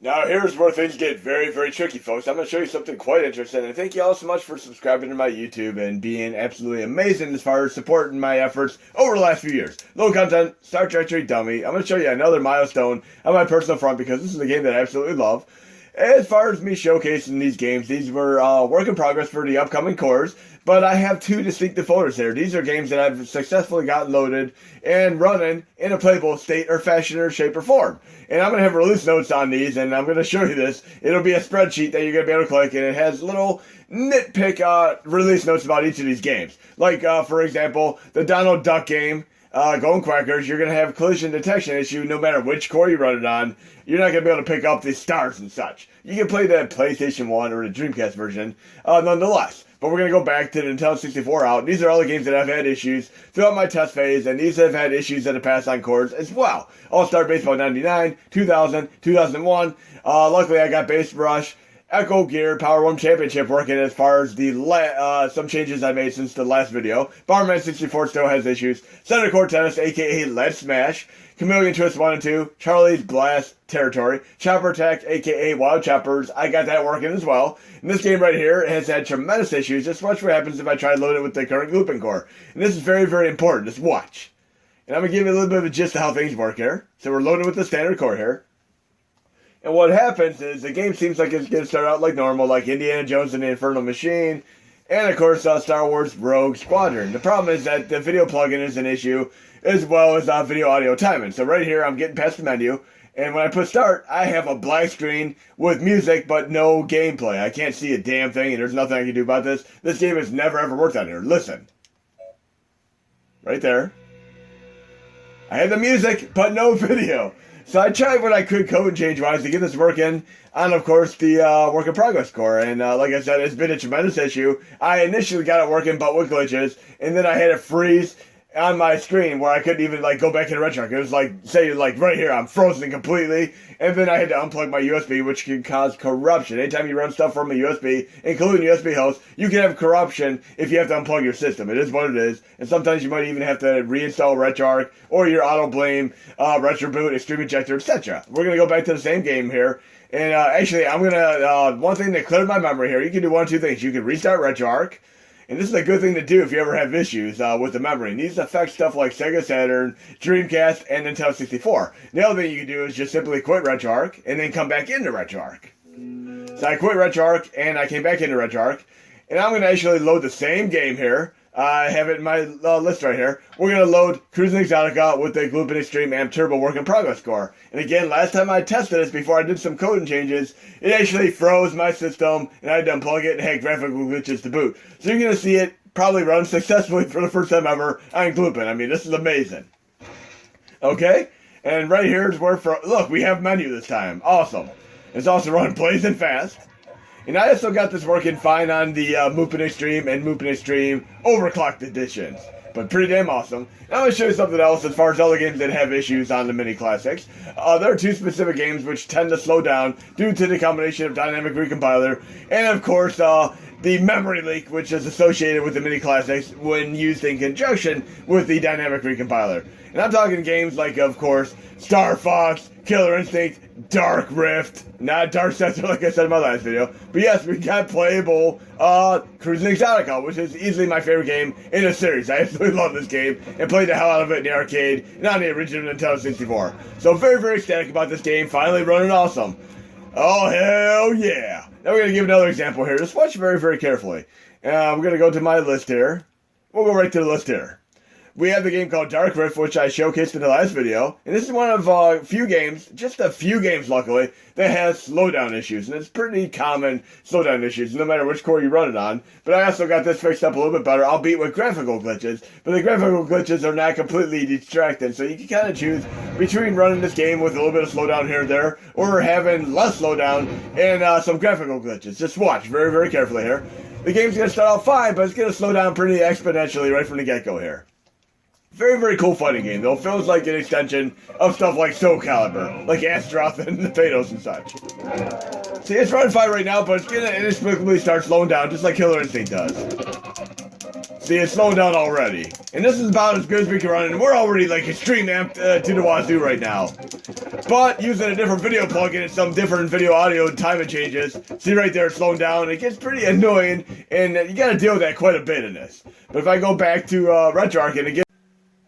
Now here's where things get very, very tricky, folks. I'm going to show you something quite interesting. And thank you all so much for subscribing to my YouTube and being absolutely amazing as far as supporting my efforts over the last few years. Low content, Star Trek dummy. I'm going to show you another milestone on my personal front because this is a game that I absolutely love. As far as me showcasing these games, these were work in progress for the upcoming cores, but I have two distinctive folders here. These are games that I've successfully gotten loaded and running in a playable state or fashion or shape or form. And I'm going to have release notes on these, and I'm going to show you this. It'll be a spreadsheet that you're going to be able to click, and it has little nitpick release notes about each of these games. Like, for example, the Donald Duck game. Going Quackers, you're going to have collision detection issue no matter which core you run it on. You're not going to be able to pick up the stars and such. You can play the PlayStation 1 or the Dreamcast version nonetheless. But we're going to go back to the Nintendo 64 out. These are all the games that have had issues throughout my test phase, and these have had issues in the past on cores as well. All-Star Baseball 99, 2000, 2001. Luckily, I got Base Brush, Echo Gear, Power 1 Championship working as far as the some changes I made since the last video. Bomberman 64 still has issues. Center Court Tennis, aka Let's Smash. Chameleon Twist 1 and 2. Charlie's Blast Territory. Chopper Attack, aka Wild Choppers. I got that working as well. And this game right here has had tremendous issues. Just watch what happens if I try to load it with the current looping core. And this is very, very important. Just watch. And I'm going to give you a little bit of a gist of how things work here. So we're loaded with the standard core here. And what happens is the game seems like it's going to start out like normal, like Indiana Jones and the Infernal Machine, and of course Star Wars Rogue Squadron. The problem is that the video plugin is an issue, as well as video audio timing. So right here I'm getting past the menu, and when I put start, I have a black screen with music but no gameplay. I can't see a damn thing, and there's nothing I can do about this. This game has never ever worked on here. Listen. Right there. I had the music, but no video. So I tried what I could code change-wise to get this working on, of course, the work in progress core. And like I said, it's been a tremendous issue. I initially got it working, but with glitches. And then I had it freeze on my screen where I couldn't even, like, go back in RetroArch. It was like, say, like, right here, I'm frozen completely. And then I had to unplug my USB, which can cause corruption. Anytime you run stuff from a USB, including USB host, you can have corruption if you have to unplug your system. It is what it is. And sometimes you might even have to reinstall RetroArch or your auto blame, retroboot, extreme ejector, etc. We're going to go back to the same game here. And actually, I'm going to, one thing that cleared my memory here, you can do one of two things. You can restart RetroArch. And this is a good thing to do if you ever have issues with the memory. And these affect stuff like Sega Saturn, Dreamcast, and Nintendo 64. The other thing you can do is just simply quit RetroArch and then come back into RetroArch. So I quit RetroArch and I came back into RetroArch. And I'm going to actually load the same game here. I have it in my list right here. We're going to load Cruis'n Exotica with the Compatibility Extreme Amp Turbo Work in Progress core. And again, last time I tested this before I did some coding changes, it actually froze my system and I had to unplug it and had graphical glitches to boot. So you're going to see it probably run successfully for the first time ever on Gloopin. I mean, this is amazing. Okay? And right here is where, look, we have menu this time. Awesome. It's also running blazing fast. And I also got this working fine on the Muppet Extreme and Muppet Extreme Overclocked editions. But pretty damn awesome. Now I'm going to show you something else as far as other games that have issues on the mini classics. There are two specific games which tend to slow down due to the combination of dynamic recompiler and, of course, the memory leak, which is associated with the mini classics when used in conjunction with the dynamic recompiler. And I'm talking games like, of course, Star Fox, Killer Instinct, Dark Rift, not Dark Sector like I said in my last video. But yes, we got playable Cruis'n Exotica, which is easily my favorite game in the series. I absolutely love this game and played the hell out of it in the arcade and on the original Nintendo 64. So very, very ecstatic about this game, finally running awesome. Oh, hell yeah. Now we're going to give another example here. Just watch very, very carefully. We're going to go to my list here. We'll go right to the list here. We have the game called Dark Rift, which I showcased in the last video. And this is one of few games, just a few games luckily, that has slowdown issues. And it's pretty common slowdown issues, no matter which core you run it on. But I also got this fixed up a little bit better, albeit with graphical glitches. But the graphical glitches are not completely distracted, so you can kind of choose between running this game with a little bit of slowdown here and there, or having less slowdown and some graphical glitches. Just watch very, very carefully here. The game's going to start out fine, but it's going to slow down pretty exponentially right from the get-go here. Very, very cool fighting game, though. It feels like an extension of stuff like Soul Calibur, like Astaroth and the Thanos and such. See, it's running fine right now, but it's gonna inexplicably start slowing down, just like Killer Instinct does. See, it's slowing down already. And this is about as good as we can run, and we're already, like, extreme amped to the wazoo right now. but using a different video plugin and some different video audio timing changes. See right there, it's slowing down. It gets pretty annoying, and you got to deal with that quite a bit in this. But if I go back to RetroArch and again,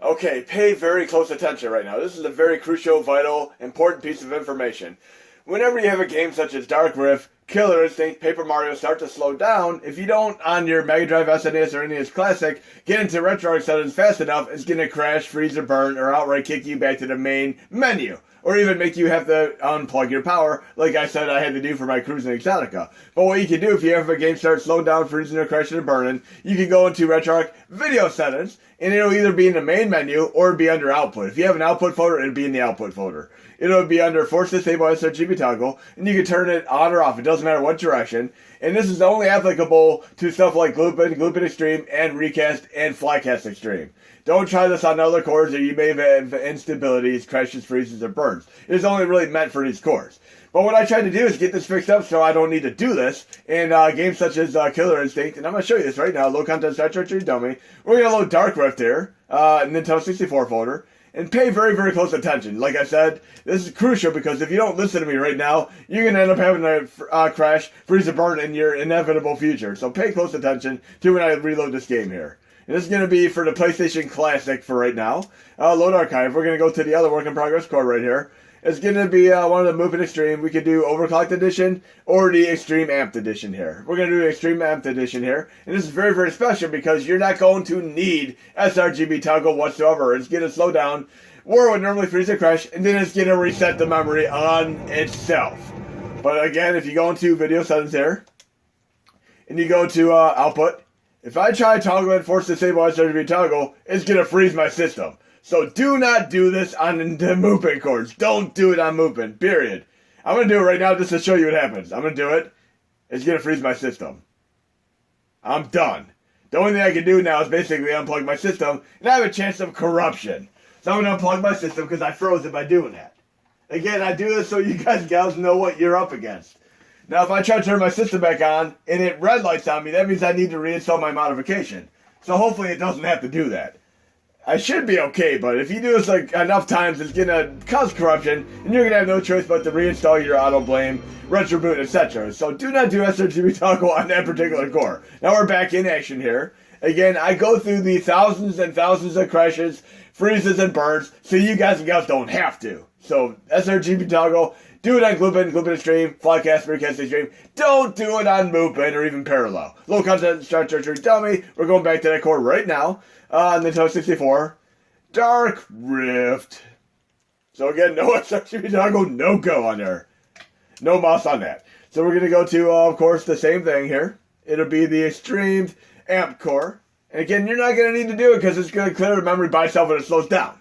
okay, pay very close attention right now. This is a very crucial, vital, important piece of information. Whenever you have a game such as Dark Rift, Killer Instinct, Paper Mario start to slow down, if you don't, on your Mega Drive, SNES, or NES Classic, get into RetroArch settings fast enough, it's going to crash, freeze, or burn, or outright kick you back to the main menu. Or even make you have to unplug your power, like I said I had to do for my Cruis'n Exotica. But what you can do if you have a game start slowing down, freezing, or crashing, or burning, you can go into RetroArch Video Settings, and it'll either be in the main menu or be under Output. If you have an Output folder, it'll be in the Output folder. It'll be under Force Disable sRGB Toggle, and you can turn it on or off. It doesn't matter what direction. And this is only applicable to stuff like Gloopin, Gloopin Extreme, and Recast, and Flycast Extreme. Don't try this on other cores or you may have instabilities, crashes, freezes, or burns. It's only really meant for these cores. But what I tried to do is get this fixed up so I don't need to do this in games such as Killer Instinct. And I'm going to show you this right now. Low content Star Trek Dummy. We're going to load Dark Rift here, Nintendo 64 folder. And pay very, very close attention. Like I said, this is crucial because if you don't listen to me right now, you're going to end up having a crash, freeze, or burn in your inevitable future. So pay close attention to when I reload this game here. And this is going to be for the PlayStation Classic for right now. Load archive. We're going to go to the other work in progress core right here. It's going to be one of the Moving Extreme. We could do Overclocked Edition or the Extreme Amped Edition here. We're going to do the Extreme Amped Edition here. And this is very, very special because you're not going to need sRGB toggle whatsoever. It's going to slow down where it would normally freeze or crash, and then it's going to reset the memory on itself. But again, if you go into Video Settings here, and you go to Output, if I try toggling Force Disable sRGB Toggle, it's going to freeze my system. So do not do this on the movement cords. Don't do it on movement, period. I'm going to do it right now just to show you what happens. I'm going to do it. It's going to freeze my system. I'm done. The only thing I can do now is basically unplug my system, and I have a chance of corruption. So I'm going to unplug my system because I froze it by doing that. Again, I do this so you guys and gals know what you're up against. Now, if I try to turn my system back on and it red lights on me, that means I need to reinstall my modification. So hopefully it doesn't have to do that. I should be okay, but if you do this like enough times, it's going to cause corruption, and you're going to have no choice but to reinstall your auto blame, retro boot, etc. So do not do sRGB toggle on that particular core. Now we're back in action here. Again, I go through the thousands and thousands of crashes, freezes, and burns, so you guys and gals don't have to. So sRGB toggle. Do it on Gloopin, Gloopin Extreme, Flycast, Recast Extreme. Don't do it on Movement or even Parallel. Low content Star Trek Dummy. We're going back to that core right now. Nintendo 64. Dark Rift. So again, no sRGB toggle, no go on there. No mouse on that. So we're going to go to, of course, the same thing here. It'll be the Extreme Amp core. And again, you're not going to need to do it because it's going to clear the memory by itself when it slows down.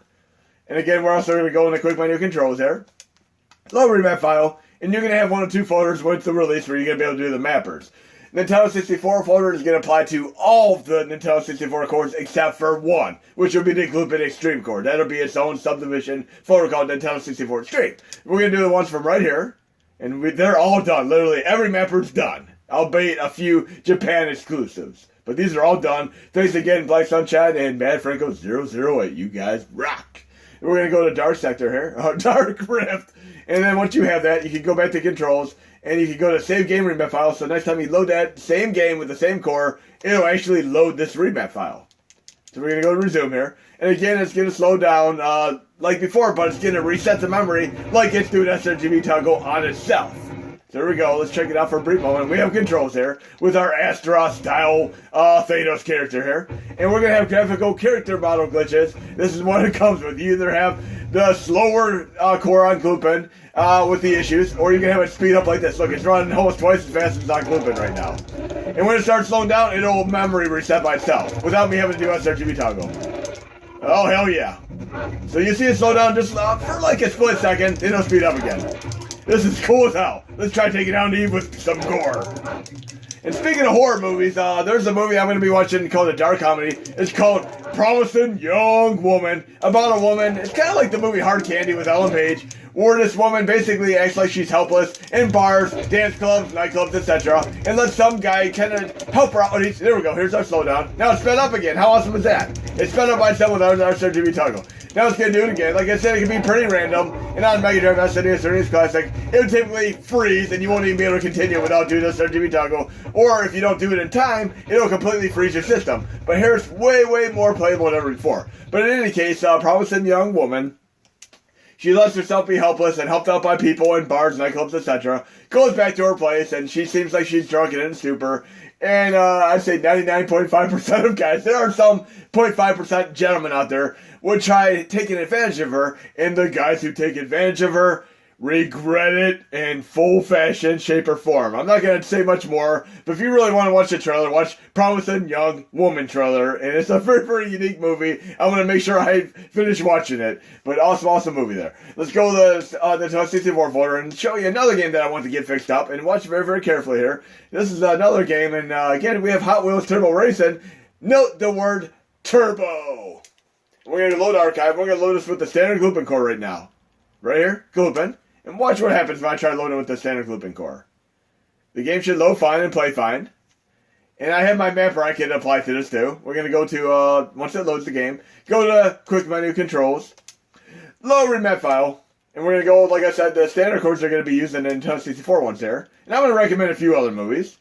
And again, we're also going to go in the quick menu controls there. Load remap file, and you're going to have one of two folders with the release where you're going to be able to do the mappers. Nintendo 64 folder is going to apply to all of the Nintendo 64 cores except for one, which will be the Gloopin Extreme core. That'll be its own subdivision folder called Nintendo 64 Extreme. We're going to do the ones from right here, and they're all done. Literally, every mapper's done, albeit a few Japan exclusives. But these are all done. Thanks again, Black Sunshine and Mad Franco 008. You guys rock. We're going to go to Dark Sector here, Dark Rift. And then once you have that, you can go back to controls, and you can go to save game remap file. So next time you load that same game with the same core, it'll actually load this remap file. So we're going to go to resume here. And again, it's going to slow down like before, but it's going to reset the memory like it's doing sRGB toggle on itself. So there we go. Let's check it out for a brief moment. We have controls here with our Astra-style Thanos character here. And we're going to have graphical character model glitches. This is what it comes with. You either have the slower core on Gloopin with the issues, or you can have it speed up like this. Look, it's running almost twice as fast as on Gloopin right now. And when it starts slowing down, it'll memory reset by itself without me having to do sRGB toggle. Oh, hell yeah. So you see it slow down just for like a split second, it'll speed up again. This is cool as hell. Let's try taking down Eve with some gore. And speaking of horror movies, there's a movie I'm going to be watching called a dark comedy. It's called Promising Young Woman, about a woman. It's kind of like the movie Hard Candy with Ellen Page, where this woman basically acts like she's helpless in bars, dance clubs, nightclubs, etc. And let some guy kind of help her out. There we go. Here's our slowdown. Now it's sped up again. How awesome is that? It's sped up by itself without our sRGB toggle. Now let's get to do it again. Like I said, it can be pretty random. And on Mega Drive SNES or NES Classic, it would typically freeze and you won't even be able to continue without doing this RGB toggle. Or if you don't do it in time, it'll completely freeze your system. But here's way, way more playable than ever before. But in any case, promising young woman, she lets herself be helpless and helped out by people in bars, nightclubs, etc. Goes back to her place and she seems like she's drunk and in a stupor. And I'd say 99.5% of guys, there are some 0.5% gentlemen out there, would try taking advantage of her. And the guys who take advantage of her regret it in full fashion, shape, or form. I'm not going to say much more, but if you really want to watch the trailer, watch Promising Young Woman trailer. And it's a very, very unique movie. I'm going to make sure I finish watching it. But awesome, awesome movie there. Let's go to the 64 folder and show you another game that I want to get fixed up. And watch very, very carefully here. This is another game. And again, we have Hot Wheels Turbo Racing. Note the word turbo. We're going to load archive. We're going to load this with the standard Gloopin core right now. Right here, Gloopin. And watch what happens when I try loading with the standard Gloopin core. The game should load fine and play fine. And I have my mapper I can apply to this too. We're going to go to, once it loads the game, go to Quick Menu Controls, load remap file, and we're going to go, like I said, the standard codes are going to be used in the Nintendo 64 ones there. And I'm going to recommend a few other movies.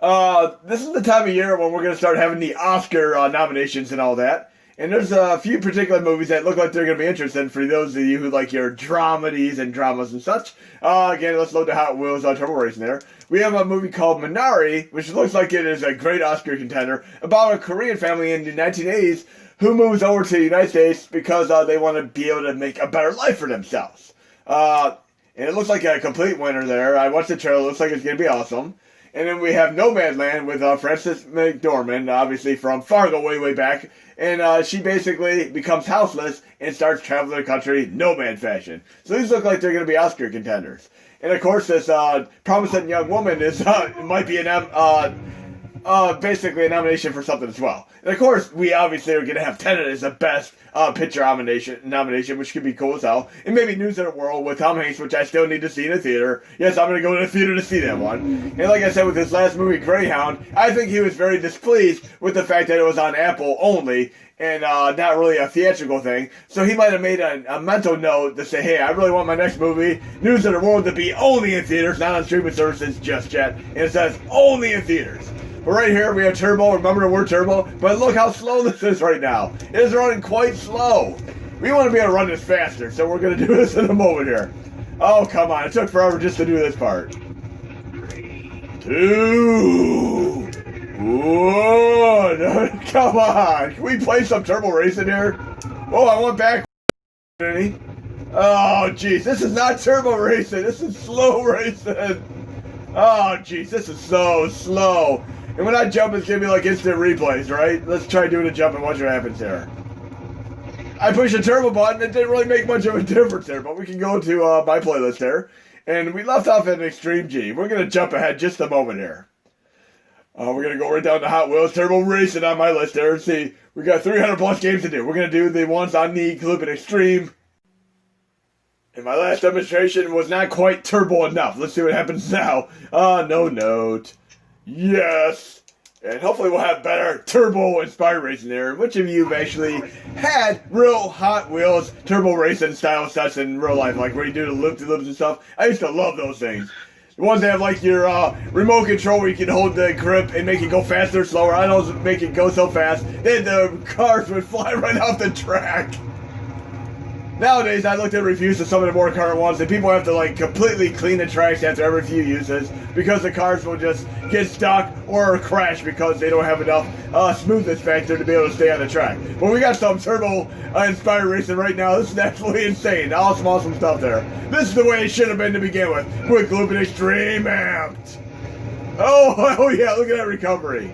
This is the time of year when we're going to start having the Oscar nominations and all that. And there's a few particular movies that look like they're going to be interesting for those of you who like your dramedies and dramas and such. Again, let's load the Hot Wheels Turbo Racing there. We have a movie called Minari, which looks like it is a great Oscar contender, about a Korean family in the 1980s who moves over to the United States because they want to be able to make a better life for themselves. And it looks like a complete winner there. I watched the trailer. It looks like it's going to be awesome. And then we have Nomadland with Frances McDormand, obviously from Fargo way, way back. And she basically becomes houseless and starts traveling the country nomad fashion. So these look like they're going to be Oscar contenders. And of course, this Promising Young Woman is might be basically a nomination for something as well. And of course, we obviously are going to have Tenet as the best picture nomination, which could be cool as hell. And maybe News of the World with Tom Hanks, which I still need to see in the theater. Yes, I'm going to go to the theater to see that one. And like I said, with his last movie, Greyhound, I think he was very displeased with the fact that it was on Apple only and not really a theatrical thing. So he might have made a mental note to say, hey, I really want my next movie, News of the World, to be only in theaters, not on streaming services just yet. And it says only in theaters. But right here we have turbo. Remember the word turbo? But look how slow this is right now. It is running quite slow. We want to be able to run this faster, so we're going to do this in a moment here. Oh, come on. It took forever just to do this part. 2, 1. Come on. Can we play some turbo racing here? Oh, I went back. Oh, jeez. This is not turbo racing. This is slow racing. Oh, jeez. This is so slow. And when I jump, it's going to be like instant replays, right? Let's try doing a jump and watch what happens here. I pushed the turbo button. It didn't really make much of a difference there, but we can go to my playlist there. And we left off at Extreme G. We're going to jump ahead just a moment here. We're going to go right down to Hot Wheels Turbo Racing on my list there. See, we got 300 plus games to do. We're going to do the ones on the Cruis'n Extreme. And my last demonstration was not quite turbo enough. Let's see what happens now. No note. Yes. And hopefully we'll have better turbo-inspired racing there. Which of you have actually had real Hot Wheels turbo racing style sets in real life? Like where you do the loop-de-loops and stuff. I used to love those things. The ones that have like your remote control where you can hold the grip and make it go faster or slower. I don't make it go so fast. Then the cars would fly right off the track. Nowadays, I looked at reviews of some of the more current ones, and people have to like completely clean the tracks after every few uses because the cars will just get stuck or crash because they don't have enough smoothness factor to be able to stay on the track. But we got some turbo-inspired racing right now. This is absolutely insane. Awesome, awesome stuff there. This is the way it should have been to begin with. Quick Gloopin Extreme Amped. Oh yeah, look at that recovery.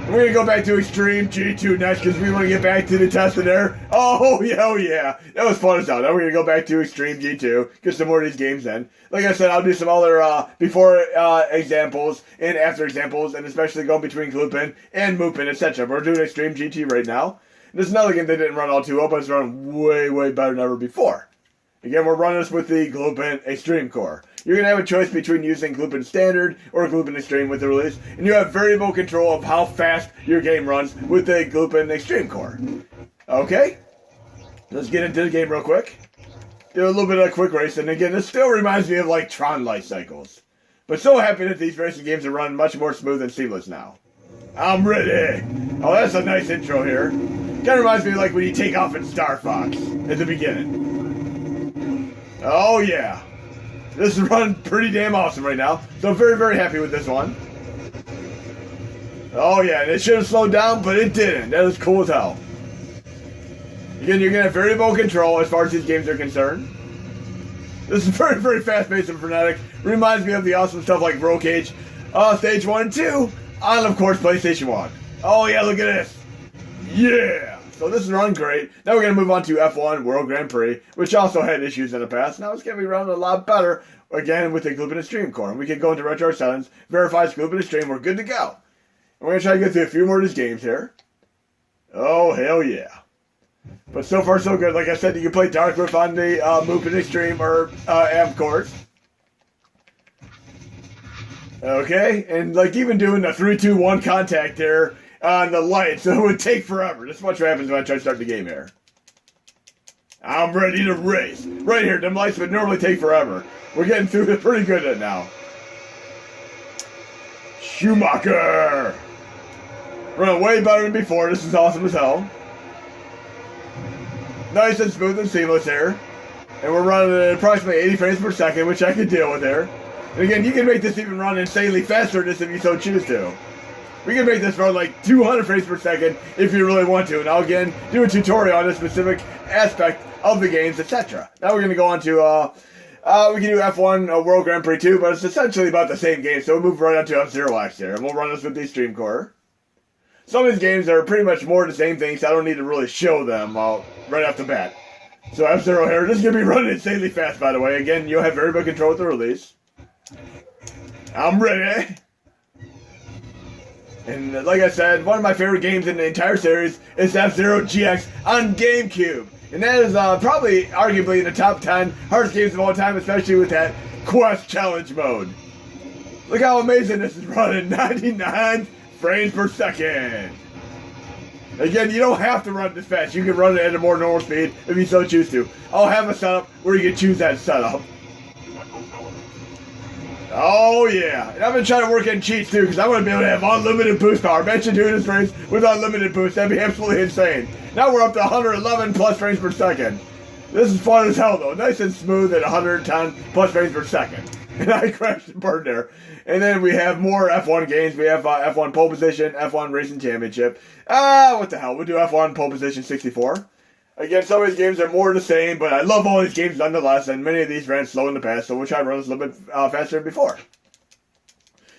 We're going to go back to Extreme G2 next because we want to get back to the testing there. Oh yeah. That was fun as hell. Now we're going to go back to Extreme G2, get some more of these games in. Like I said, I'll do some other before examples and after examples, and especially going between Gloopin and Moopin, etc. We're doing Extreme GT right now. This is another game that didn't run all too well, but it's run way, way better than ever before. Again, we're running this with the Gloopin Extreme core. You're going to have a choice between using Gloopin Standard or Gloopin Extreme with the release, and you have variable control of how fast your game runs with the Gloopin Extreme core. Okay, let's get into the game real quick. Do a little bit of a quick race, and again, this still reminds me of like Tron life cycles. But so happy that these racing games are run much more smooth and seamless now. I'm ready. Oh, that's a nice intro here. Kind of reminds me of like when you take off in Star Fox at the beginning. Oh yeah. This is running pretty damn awesome right now. So I'm very, very happy with this one. Oh yeah, and it should have slowed down, but it didn't. That is cool as hell. Again, you're going to have variable control as far as these games are concerned. This is very, very fast-paced and frenetic. Reminds me of the awesome stuff like Roll Cage, Stage 1 and 2, on, of course, PlayStation 1. Oh, yeah, look at this. Yeah! So this is running great. Now we're going to move on to F1 World Grand Prix, which also had issues in the past. Now it's going to be running a lot better, again, with the Compatibility Stream core. And we can go into retro settings, verify Compatibility Stream, we're good to go. And we're going to try to get through a few more of these games here. Oh, hell yeah. But so far, so good. Like I said, you can play Dark Roof on the Movement Extreme or Amp course. Okay, and like even doing the 3-2-1 contact there on the lights, so it would take forever. This is what happens when I try to start the game here. I'm ready to race. Right here, them lights would normally take forever. We're getting through it pretty good at it now. Schumacher! Running way better than before. This is awesome as hell. Nice and smooth and seamless here. And we're running at approximately 80 frames per second, which I can deal with there. And again, you can make this even run insanely faster than this if you so choose to. We can make this run like 200 frames per second if you really want to. And I'll again do a tutorial on a specific aspect of the games, etc. Now we're going to go on to, we can do F1 World Grand Prix 2, but it's essentially about the same game. So we'll move right on to F-Zero X here. And we'll run this with the Stream Core. Some of these games are pretty much more the same thing, so I don't need to really show them right off the bat. So F-Zero here, this is going to be running insanely fast, by the way. Again, you'll have variable control with the release. I'm ready. And like I said, one of my favorite games in the entire series is F-Zero GX on GameCube. And that is probably, arguably, in the top 10 hardest games of all time, especially with that Quest Challenge mode. Look how amazing this is running, 99 frames per second. Again, you don't have to run this fast. You can run it at a more normal speed if you so choose to. I'll have a setup where you can choose that setup. Oh yeah, and I've been trying to work in cheats too, because I want to be able to have unlimited boost power. Imagine doing this race with unlimited boost. That'd be absolutely insane. Now we're up to 111 plus frames per second. This is fun as hell though. Nice and smooth at 110 plus frames per second. And I crashed and burned there. And then we have more F1 games. We have F1 Pole Position, F1 Racing Championship. What the hell? We'll do F1 Pole Position 64. Again, some of these games are more the same, but I love all these games nonetheless, and many of these ran slow in the past, so we'll try to run this a little bit faster than before.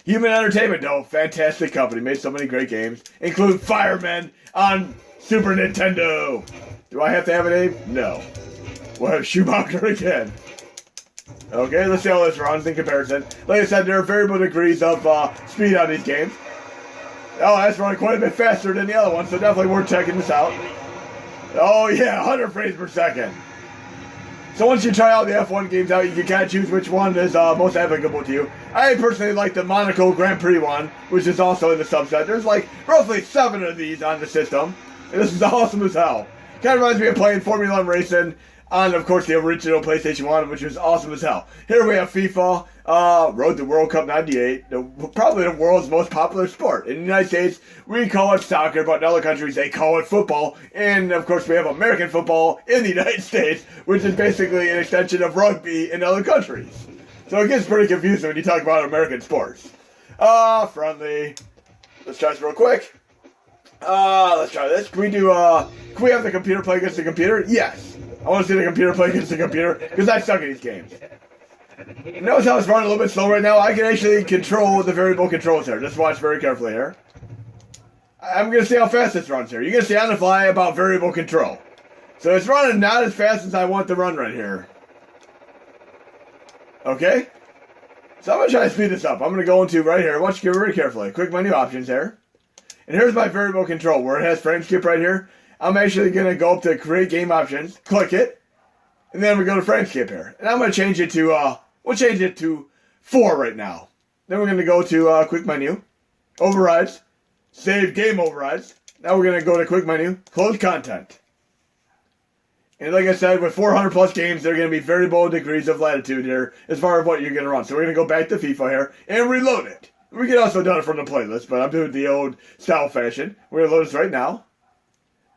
Human Entertainment, though, fantastic company, made so many great games, including Fireman on Super Nintendo. Do I have to have a name? No. We'll have Schumacher again. Okay, let's see how this runs in comparison. Like I said, there are variable degrees of speed on these games. Oh, that's running quite a bit faster than the other one, so definitely worth checking this out. Oh yeah, 100 frames per second. So once you try all the F1 games out, you can kind of choose which one is most applicable to you. I personally like the Monaco Grand Prix one, which is also in the subset. There's like roughly 7 of these on the system, and this is awesome as hell. Kind of reminds me of playing Formula 1 racing on, of course, the original PlayStation 1, which was awesome as hell. Here we have FIFA, Road to World Cup 98, probably the world's most popular sport. In the United States, we call it soccer, but in other countries, they call it football. And, of course, we have American football in the United States, which is basically an extension of rugby in other countries. So it gets pretty confusing when you talk about American sports. Friendly. Let's try this real quick. Let's try this. Can we have the computer play against the computer? Yes. I want to see the computer play against the computer, because I suck at these games. Notice how it's running a little bit slow right now? I can actually control the variable controls here. Just watch very carefully here. I'm going to see how fast this runs here. You're going to see on the fly about variable control. So it's running not as fast as I want to run right here. Okay? So I'm going to try to speed this up. I'm going to go into right here. Watch it very carefully. Quick menu options here. And here's my variable control where it has frame skip right here. I'm actually going to go up to create game options, click it, and then we go to frame skip here. And I'm going to change it to, we'll change it to 4 right now. Then we're going to go to quick menu, overrides, save game overrides. Now we're going to go to quick menu, close content. And like I said, with 400 plus games, there are going to be variable degrees of latitude here as far as what you're going to run. So we're going to go back to FIFA here and reload it. We can also do it from the playlist, but I'm doing the old style fashion. We're going to load this right now.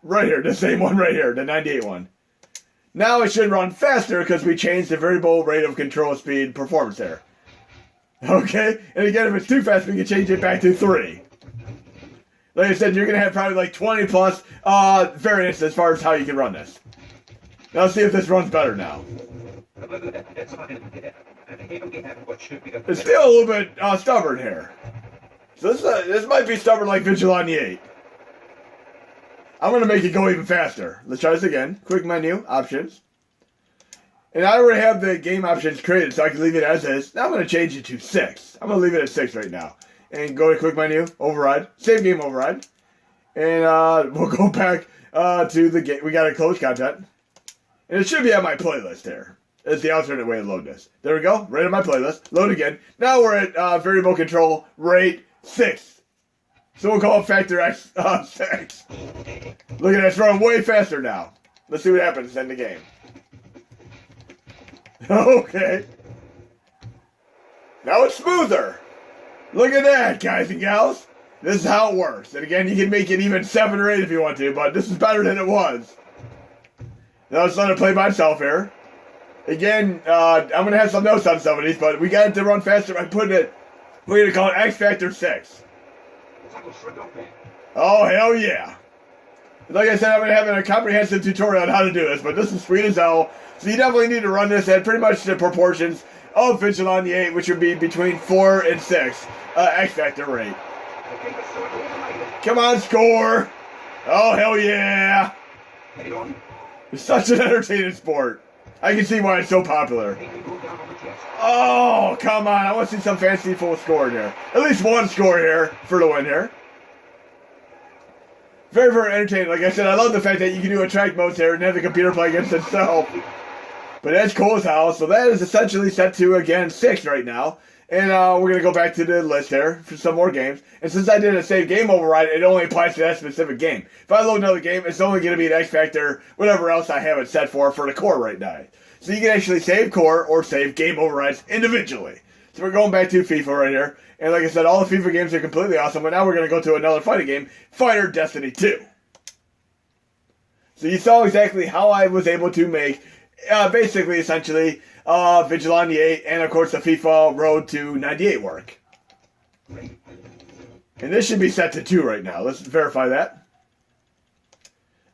Right here, the same one right here, the 98 one. Now it should run faster because we changed the variable rate of control speed performance there. Okay, and again, if it's too fast, we can change it back to 3. Like I said, you're going to have probably like 20 plus variants as far as how you can run this. Now let's see if this runs better now. It's still a little bit stubborn here. So this might be stubborn like Vigilante 8. I'm going to make it go even faster. Let's try this again. Quick menu, options. And I already have the game options created, so I can leave it as is. Now I'm going to change it to 6. I'm going to leave it at 6 right now. And go to quick menu, override, save game override. And we'll go back to the game. We got to close content. And it should be on my playlist here. It's the alternate way to load this. There we go, right on my playlist. Load again. Now we're at variable control rate 6. So we'll call it factor X 6. Look at that, it's running way faster now. Let's see what happens in the game. Okay. Now it's smoother. Look at that, guys and gals. This is how it works. And again, you can make it even 7 or 8 if you want to, but this is better than it was. Now let's let it play by itself here. Again, I'm going to have some notes on some of these, but we got it to run faster by putting it, we're going to call it X Factor 6. Oh, hell yeah. Like I said, I'm going to have a comprehensive tutorial on how to do this, but this is sweet as hell. So you definitely need to run this at pretty much the proportions of Vigilante 8, which would be between 4 and 6 X Factor rate. Come on, score! Oh, hell yeah! It's such an entertaining sport. I can see why it's so popular. Oh, come on. I want to see some fancy full score in here. At least one score here for the win here. Very, very entertaining. Like I said, I love the fact that you can do attract modes here and have the computer play against itself. But that's cool as hell. So that is essentially set to, again, 6 right now. And we're going to go back to the list here for some more games. And since I did a save game override, it only applies to that specific game. If I load another game, it's only going to be an X Factor, whatever else I have it set for the core right now. So you can actually save core or save game overrides individually. So we're going back to FIFA right here. And like I said, all the FIFA games are completely awesome. But now we're going to go to another fighting game, Fighter Destiny 2. So you saw exactly how I was able to make, basically, essentially, Vigilante 8 and, of course, the FIFA Road to 98 work. And this should be set to 2 right now. Let's verify that.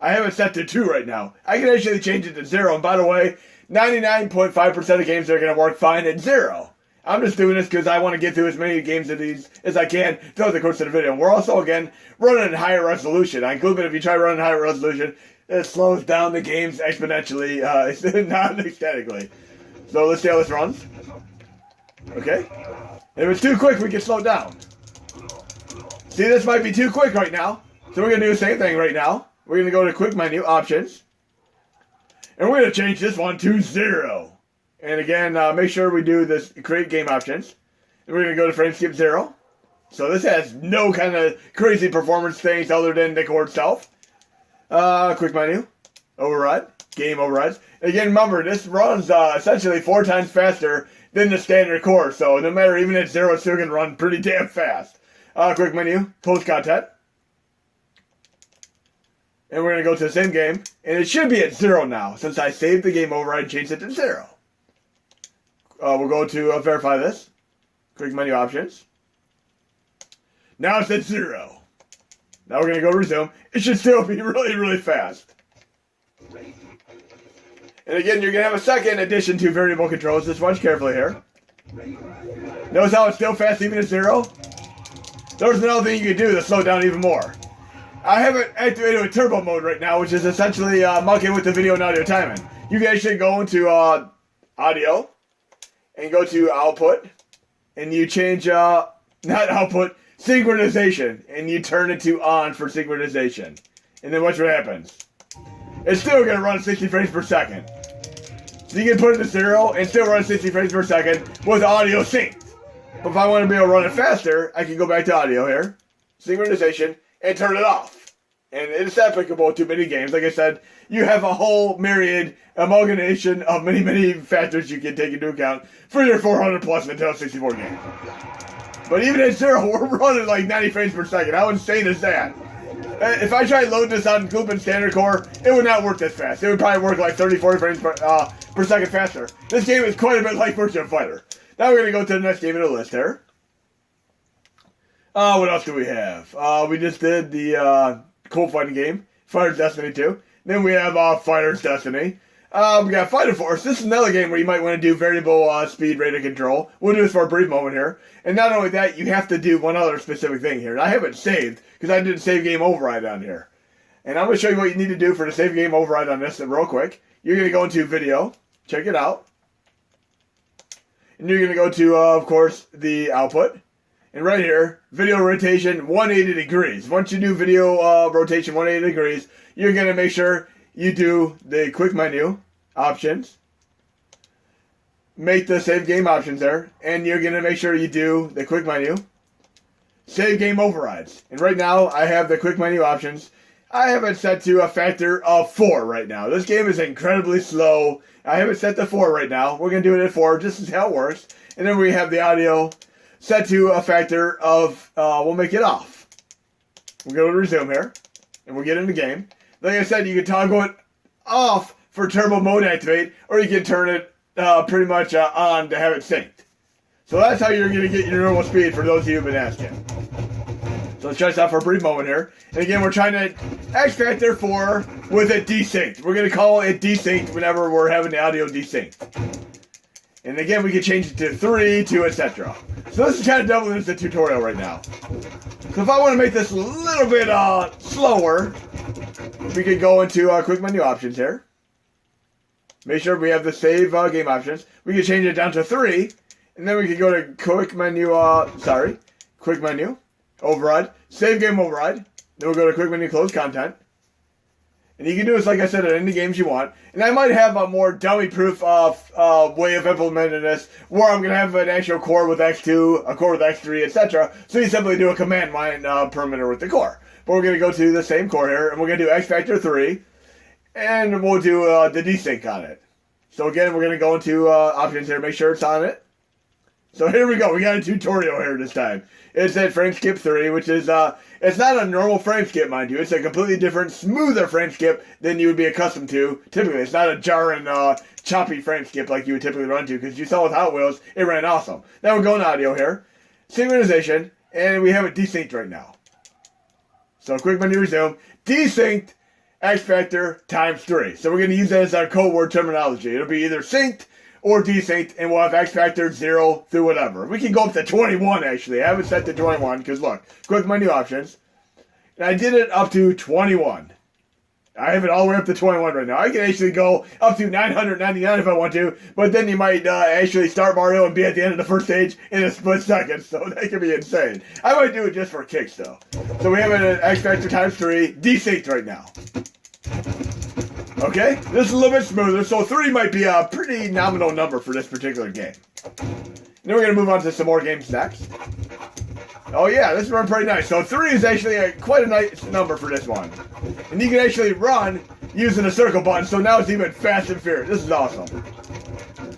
I have it set to 2 right now. I can actually change it to 0. And by the way, 99.5% of games are going to work fine at 0. I'm just doing this because I want to get through as many games of these as I can throughout the course of the video. We're also, again, running in higher resolution. I include it if you try running higher resolution, it slows down the games exponentially, not aesthetically. So let's see how this runs. Okay. If it's too quick, we can slow it down. See, this might be too quick right now. So we're going to do the same thing right now. We're going to go to quick menu, options. And we're going to change this one to 0. And again, make sure we do this, create game options. And we're going to go to frame skip 0. So this has no kind of crazy performance things other than the core itself. Quick menu, override, game overrides. Again, remember, this runs essentially 4 times faster than the standard core. So no matter, even at 0, it's still going to run pretty damn fast. Quick menu, close content. And we're going to go to the same game. And it should be at 0 now, since I saved the game override and changed it to 0. We'll go to verify this. Quick menu options. Now it's at 0. Now we're going to go resume. It should still be really, really fast. And again, you're going to have a second addition to variable controls. Just watch carefully here. Notice how it's still fast even at 0? There's another thing you can do to slow down even more. I have it activated with turbo mode right now, which is essentially mucking with the video and audio timing. You can actually go into audio and go to output, and you change, not output, synchronization, and you turn it to on for synchronization. And then watch what happens. It's still going to run 60 frames per second. So you can put it to 0 and still run 60 frames per second with audio synced. But if I want to be able to run it faster, I can go back to audio here, synchronization, and turn it off. And it's applicable to many games. Like I said, you have a whole myriad amalgamation of many, many factors you can take into account for your 400 plus Nintendo 64 game. But even at 0, we're running like 90 frames per second. How insane is that? If I tried loading this on Cruis'n Standard Core, it would not work this fast. It would probably work like 30, 40 frames per second faster. This game is quite a bit like Virtua Fighter. Now we're going to go to the next game in the list here. What else do we have? We just did the cool fighting game, Fighter's Destiny 2. Then we have Fighter's Destiny. We got Fighter Force. This is another game where you might want to do variable speed rate of control. We'll do this for a brief moment here. And not only that, you have to do one other specific thing here. And I haven't saved, because I didn't save game override on here. And I'm going to show you what you need to do for the save game override on this real quick. You're going to go into video. Check it out. And you're going to go to, of course, the output. And right here, video rotation 180 degrees. Once you do video rotation 180 degrees, you're going to make sure you do the quick menu options. Make the save game options there. And you're going to make sure you do the quick menu. Save game overrides. And right now, I have the quick menu options. I have it set to a factor of 4 right now. This game is incredibly slow. I have it set to 4 right now. We're going to do it at 4, just as how it works. And then we have the audio set to a factor of, we'll make it off. We'll go to resume here. And we'll get in the game. Like I said, you can toggle it off for turbo mode activate, or you can turn it pretty much on to have it synced. So that's how you're going to get your normal speed for those of you who've been asking. So let's try this out for a brief moment here. And again, we're trying to X Factor 4 with it desynced. We're going to call it desynced whenever we're having the audio desynced. And again, we can change it to 3, 2, etc. So this is kind of doubling as a tutorial right now. So if I want to make this a little bit slower, we could go into quick menu options here. Make sure we have the save game options. We can change it down to 3. And then we can go to quick menu, quick menu, override, save game override. Then we'll go to quick menu, close content. And you can do this, like I said, at any games you want. And I might have a more dummy-proof way of implementing this, where I'm going to have an actual core with X2, a core with X3, etc. So you simply do a command line per minute with the core. But we're going to go to the same core here, and we're going to do X Factor 3. And we'll do the desync on it. So again, we're going to go into options here, make sure it's on it. So here we go. We got a tutorial here this time. It's at frame skip 3, which is, it's not a normal frame skip, mind you. It's a completely different, smoother frame skip than you would be accustomed to. Typically, it's not a jarring, choppy frame skip like you would typically run to, because you saw with Hot Wheels, it ran awesome. Now we're going to audio here. Synchronization, and we have it desynced right now. So quick menu resume. Desynced X Factor times 3. So we're going to use that as our code word terminology. It'll be either synced or desynced, and we'll have X Factor 0 through whatever. We can go up to 21, actually. I have it set to 21, because look, quick menu options. And I did it up to 21. I have it all the way up to 21 right now. I can actually go up to 999 if I want to, but then you might actually start Mario and be at the end of the first stage in a split second, so that could be insane. I might do it just for kicks, though. So we have it at X Factor times 3, desynced right now. Okay, this is a little bit smoother, so 3 might be a pretty nominal number for this particular game. Then we're going to move on to some more games next. Oh yeah, this is run pretty nice. So 3 is actually quite a nice number for this one. And you can actually run using the circle button, so now it's even fast and furious. This is awesome.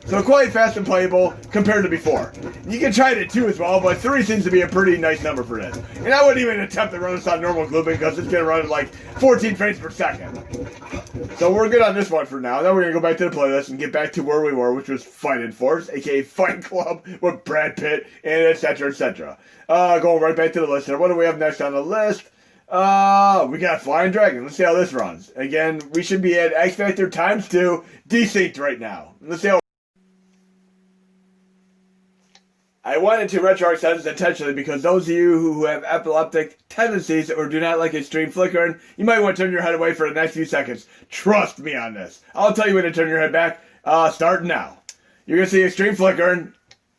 So quite fast and playable compared to before. You can try it at 2 as well, but 3 seems to be a pretty nice number for this. And I wouldn't even attempt to run this on normal glooping because it's going to run at like 14 frames per second. So we're good on this one for now. Now we're going to go back to the playlist and get back to where we were, which was Fighting Force, aka Fight Club with Brad Pitt, and etc, etc. Going right back to the list here. What do we have next on the list? We got Flying Dragon. Let's see how this runs. Again, we should be at X Factor times 2, desynced right now. Let's see how. I wanted to retroarch this intentionally because those of you who have epileptic tendencies or do not like extreme flickering, you might want to turn your head away for the next few seconds. Trust me on this. I'll tell you when to turn your head back. Start now. You're going to see extreme flickering.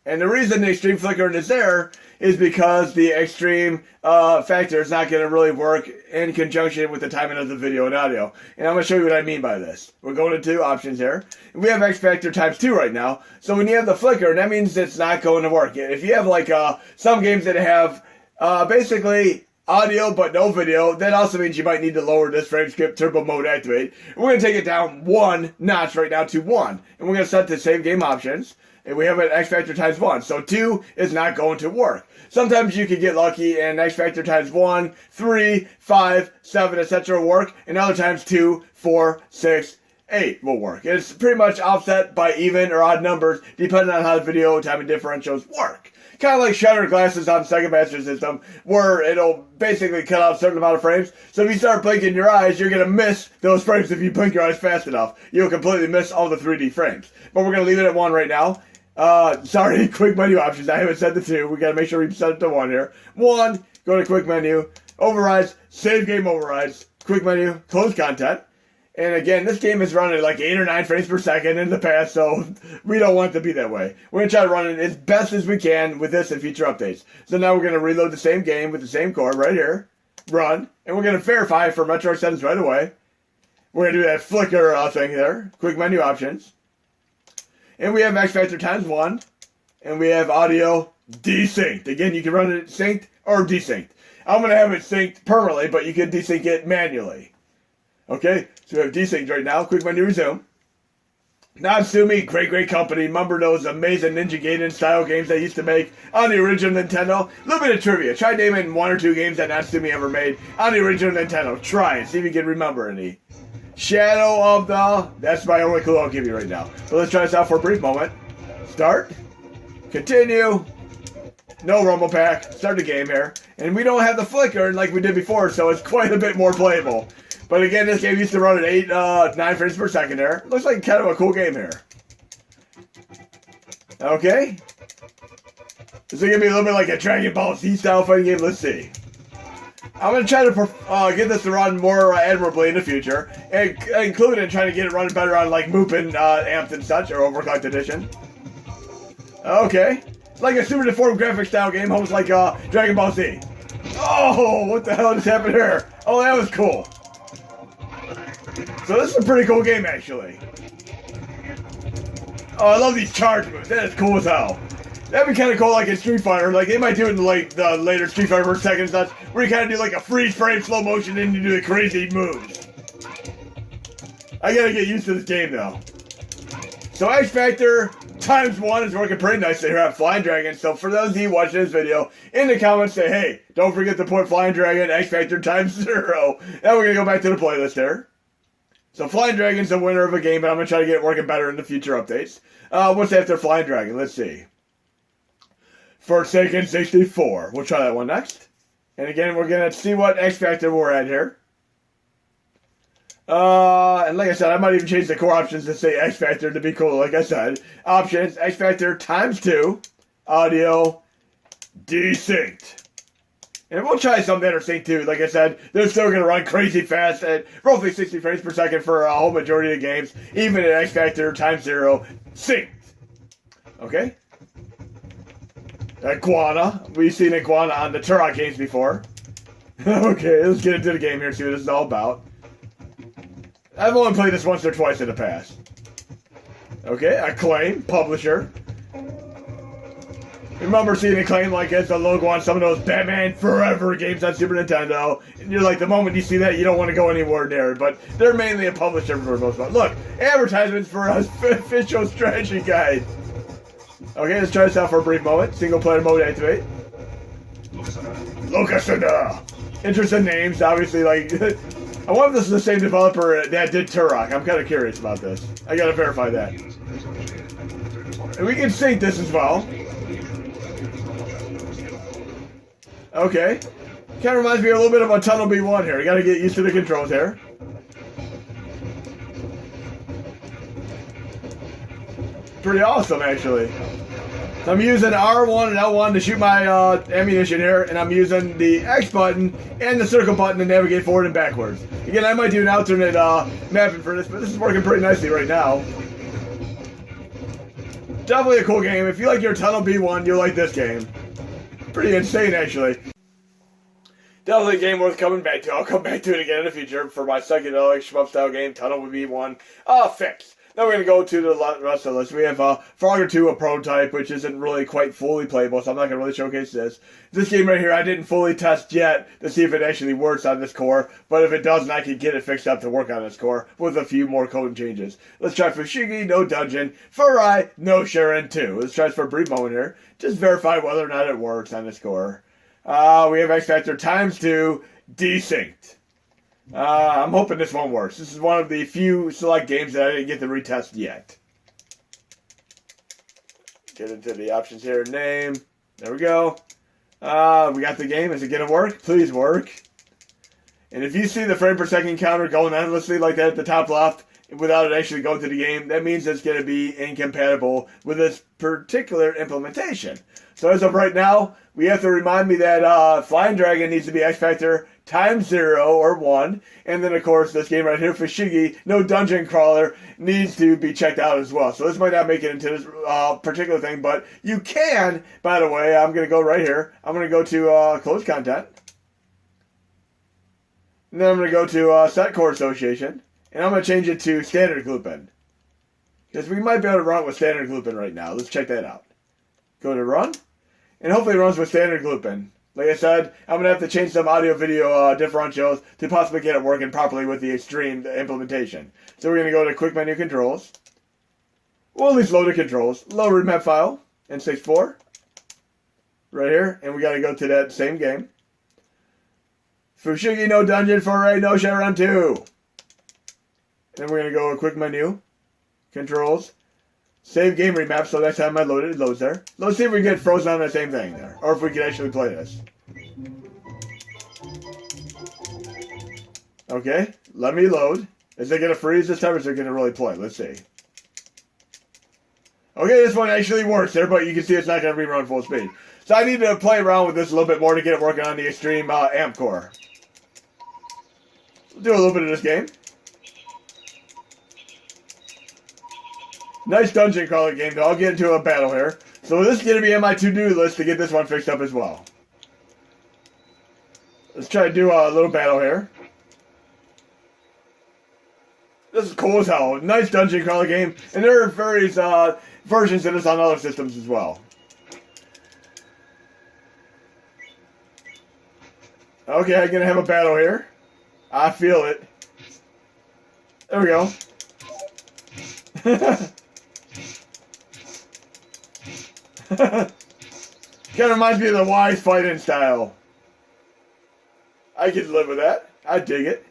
And the reason the extreme flickering is there is because the extreme factor is not going to really work in conjunction with the timing of the video and audio. And I'm going to show you what I mean by this. We're going into options here. We have X Factor times 2 right now. So when you have the flicker, that means it's not going to work. If you have like some games that have basically audio but no video. That also means you might need to lower this frame skip turbo mode activate. We're going to take it down 1 notch right now to 1. And we're going to set the save game options. And we have an X factor times 1. So 2 is not going to work. Sometimes you can get lucky and X factor times 1, 3, 5, 7, etc. will work. And other times 2, 4, 6, 8 will work. It's pretty much offset by even or odd numbers depending on how the video timing differentials work. Kind of like shutter glasses on Sega Master System, where it'll basically cut out a certain amount of frames. So if you start blinking your eyes, you're going to miss those frames if you blink your eyes fast enough. You'll completely miss all the 3D frames. But we're going to leave it at 1 right now. Sorry, quick menu options. I haven't set the 2. We got to make sure we set it to 1 here. 1, go to quick menu, overrides, save game overrides, quick menu, close content. And again, this game is running like 8 or 9 frames per second in the past, so we don't want it to be that way. We're going to try to run it as best as we can with this and future updates. So now we're going to reload the same game with the same core right here, run, and we're going to verify for Metro settings right away. We're going to do that flicker thing there, quick menu options. And we have X Factor times 1, and we have audio desynced. Again, you can run it synced or desynced. I'm going to have it synced permanently, but you can desync it manually. Okay, so we have desynced right now. Quick menu resume. Natsumi, great company. Remember those amazing Ninja Gaiden style games they used to make on the original Nintendo? A little bit of trivia. Try naming 1 or 2 games that Natsumi ever made on the original Nintendo. Try and see if you can remember any. Shadow of the... That's my only clue I'll give you right now. But let's try this out for a brief moment. Start. Continue. No rumble pack. Start the game here. And we don't have the flicker like we did before, so it's quite a bit more playable. But again, this game used to run at 8, 9 frames per second there. Looks like kind of a cool game here. Okay. This is going to be a little bit like a Dragon Ball Z style fighting game. Let's see. I'm going to try to get this to run more admirably in the future. And including trying to get it running better on like Mupen amps and such, or Overclocked Edition. Okay. It's like a super deformed graphic style game, almost like Dragon Ball Z. Oh, what the hell just happened here? Oh, that was cool. So this is a pretty cool game, actually. Oh, I love these charge moves. That is cool as hell. That'd be kind of cool, like in Street Fighter. Like, they might do it in, like, the later Street Fighter vs. Tekken and such, where you kind of do, like, a freeze frame slow motion and you do the crazy moves. I gotta get used to this game, though. So, X Factor times 1 is working pretty nicely here at Flying Dragon. So, for those of you watching this video, in the comments say, hey, don't forget to put Flying Dragon X Factor times 0. Now we're gonna go back to the playlist here. So Flying Dragon's the winner of a game, but I'm going to try to get it working better in the future updates. What's after Flying Dragon? Let's see. Forsaken 64. We'll try that one next. And again, we're going to see what X Factor we're at here. And like I said, I might even change the core options to say X Factor to be cool, like I said. Options, X Factor times 2. Audio, desynced. And we'll try something that are synced too. Like I said, they're still going to run crazy fast at roughly 60 frames per second for a whole majority of games, even at X Factor times 0 synced. Okay? Iguana. We've seen Iguana on the Turok games before. Okay, let's get into the game here, see what this is all about. I've only played this once or twice in the past. Okay, Acclaim, publisher. Remember seeing Acclaim like as the logo on some of those Batman Forever games on Super Nintendo. And you're like, the moment you see that, you don't want to go anywhere near it. But they're mainly a publisher for the most part. Look, advertisements for us official strategy guide. Okay, let's try this out for a brief moment. Single player mode activate. Locusada. Interesting names, obviously. Like, I wonder if this is the same developer that did Turok. I'm kind of curious about this. I gotta verify that. And we can sync this as well. Okay. Kind of reminds me a little bit of a Tunnel B1 here. You gotta get used to the controls here. Pretty awesome, actually. So I'm using R1 and L1 to shoot my ammunition here, and I'm using the X button and the circle button to navigate forward and backwards. Again, I might do an alternate mapping for this, but this is working pretty nicely right now. Definitely a cool game. If you like your Tunnel B1, you'll like this game. Pretty insane, actually. Definitely a game worth coming back to. I'll come back to it again in the future for my psychedelic shmup style game, Tunnel B1 fix. Now we're going to go to the rest of the list. We have Frogger 2, a prototype, which isn't really quite fully playable, so I'm not going to really showcase this. This game right here, I didn't fully test yet to see if it actually works on this core, but if it doesn't, I can get it fixed up to work on this core with a few more code changes. Let's try Fushigi, no dungeon. Furai, no Sharon 2. Let's try this for a brief moment here. Just verify whether or not it works on this core. We have X Factor times 2, desynced. I'm hoping this one works. This is one of the few select games that I didn't get to retest yet. Get into the options here. Name. There we go. We got the game. Is it going to work? Please work. And if you see the frame per second counter going endlessly like that at the top left without it actually going to the game, that means it's going to be incompatible with this particular implementation. So as of right now, we have to remind me that Flying Dragon needs to be X Factor times 0 or 1. And then, of course, this game right here, Fushigi, no dungeon crawler, needs to be checked out as well. So this might not make it into this particular thing, but you can, by the way, I'm going to go right here. I'm going to go to close content. And then I'm going to go to set core association. And I'm going to change it to standard grouping. Because we might be able to run with standard grouping right now. Let's check that out. Go to run. And hopefully it runs with standard grouping. Like I said, I'm going to have to change some audio-video differentials to possibly get it working properly with the Extreme implementation. So we're going to go to Quick Menu Controls. We'll at least load the controls. Load remap file, N64. Right here. And we got to go to that same game. Fushigi, no dungeon, foray, no Sharon 2. Then we're going to go to Quick Menu Controls. Save game remap, so next time I load it, it loads there. Let's see if we get frozen on the same thing there. Or if we can actually play this. Okay, let me load. Is it going to freeze this time or is it going to really play? Let's see. Okay, this one actually works there, but you can see it's not going to rerun full speed. So I need to play around with this a little bit more to get it working on the Extreme amp core. We'll do a little bit of this game. Nice dungeon crawler game, though. I'll get into a battle here. So this is going to be on my to-do list to get this one fixed up as well. Let's try to do a little battle here. This is cool as hell. Nice dungeon crawler game. And there are various versions of this on other systems as well. Okay, I'm going to have a battle here. I feel it. There we go. Kind of reminds me of the Wise fighting style. I could live with that. I dig it.